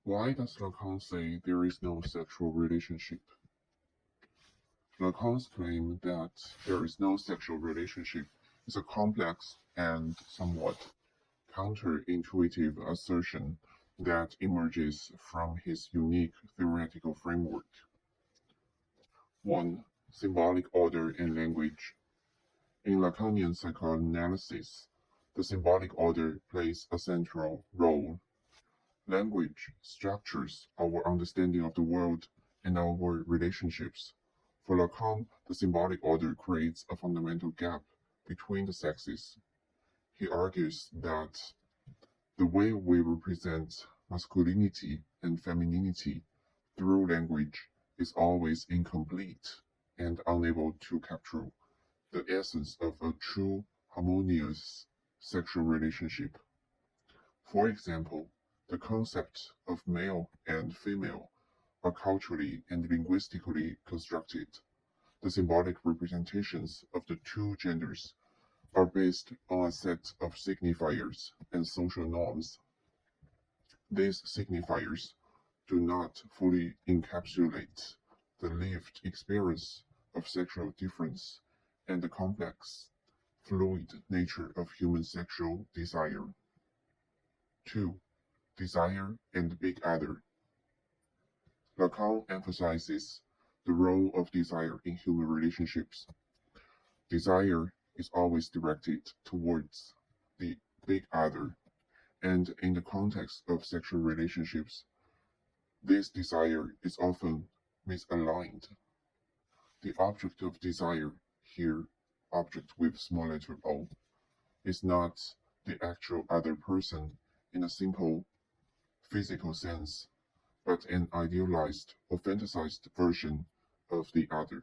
Why does Lacan say there is no sexual relationship? Lacan's claim that there is no sexual relationship is a complex and somewhat counterintuitive assertion that emerges from his unique theoretical framework. 1. Symbolic order and language. In Lacanian psychoanalysis, the symbolic order plays a central role. Language structures our understanding of the world and our relationships. For Lacan, the symbolic order creates a fundamental gap between the sexes. He argues that the way we represent masculinity and femininity through language is always incomplete and unable to capture the essence of a true harmonious sexual relationship. For example, the concept of male and female are culturally and linguistically constructed. The symbolic representations of the two genders are based on a set of signifiers and social norms. These signifiers do not fully encapsulate the lived experience of sexual difference and the complex, fluid nature of human sexual desire. 2. Desire and the big other. Lacan emphasizes the role of desire in human relationships. Desire is always directed towards the big other, and in the context of sexual relationships, this desire is often misaligned. The object of desire, here, object with small letter O, is not the actual other person in a simple physical sense, but an idealized or fantasized version of the other.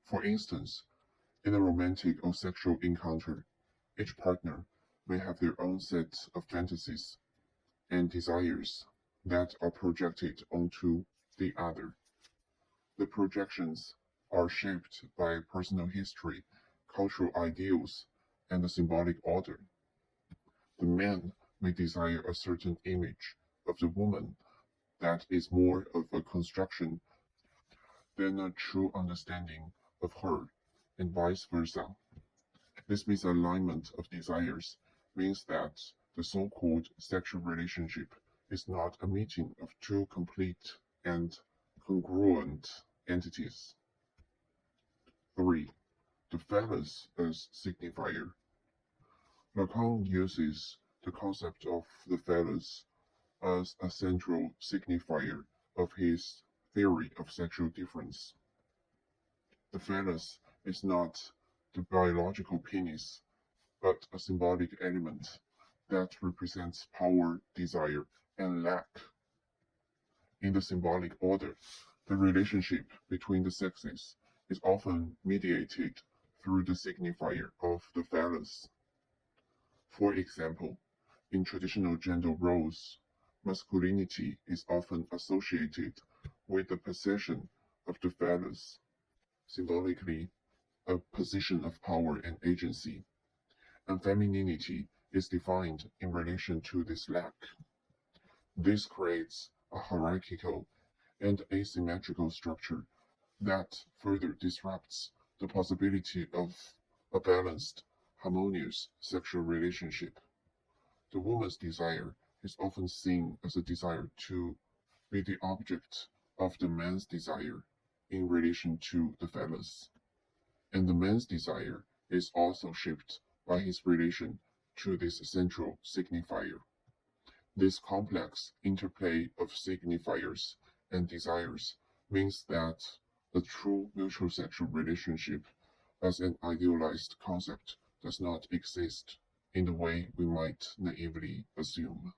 For instance, in a romantic or sexual encounter, each partner may have their own set of fantasies and desires that are projected onto the other. The projections are shaped by personal history, cultural ideals, and the symbolic order. The man may desire a certain image of the woman that is more of a construction than a true understanding of her, and vice versa. This misalignment of desires means that the so-called sexual relationship is not a meeting of two complete and congruent entities. 3. The phallus as signifier. Lacan uses the concept of the phallus as a central signifier of his theory of sexual difference. The phallus is not the biological penis, but a symbolic element that represents power, desire, and lack. In the symbolic order, the relationship between the sexes is often mediated through the signifier of the phallus. For example, in traditional gender roles, masculinity is often associated with the possession of the phallus, symbolically a position of power and agency, and femininity is defined in relation to this lack. This creates a hierarchical and asymmetrical structure that further disrupts the possibility of a balanced, harmonious sexual relationship. The woman's desire is often seen as a desire to be the object of the man's desire in relation to the phallus, and the man's desire is also shaped by his relation to this central signifier. This complex interplay of signifiers and desires means that a true mutual sexual relationship as an idealized concept does not exist in the way we might naively assume.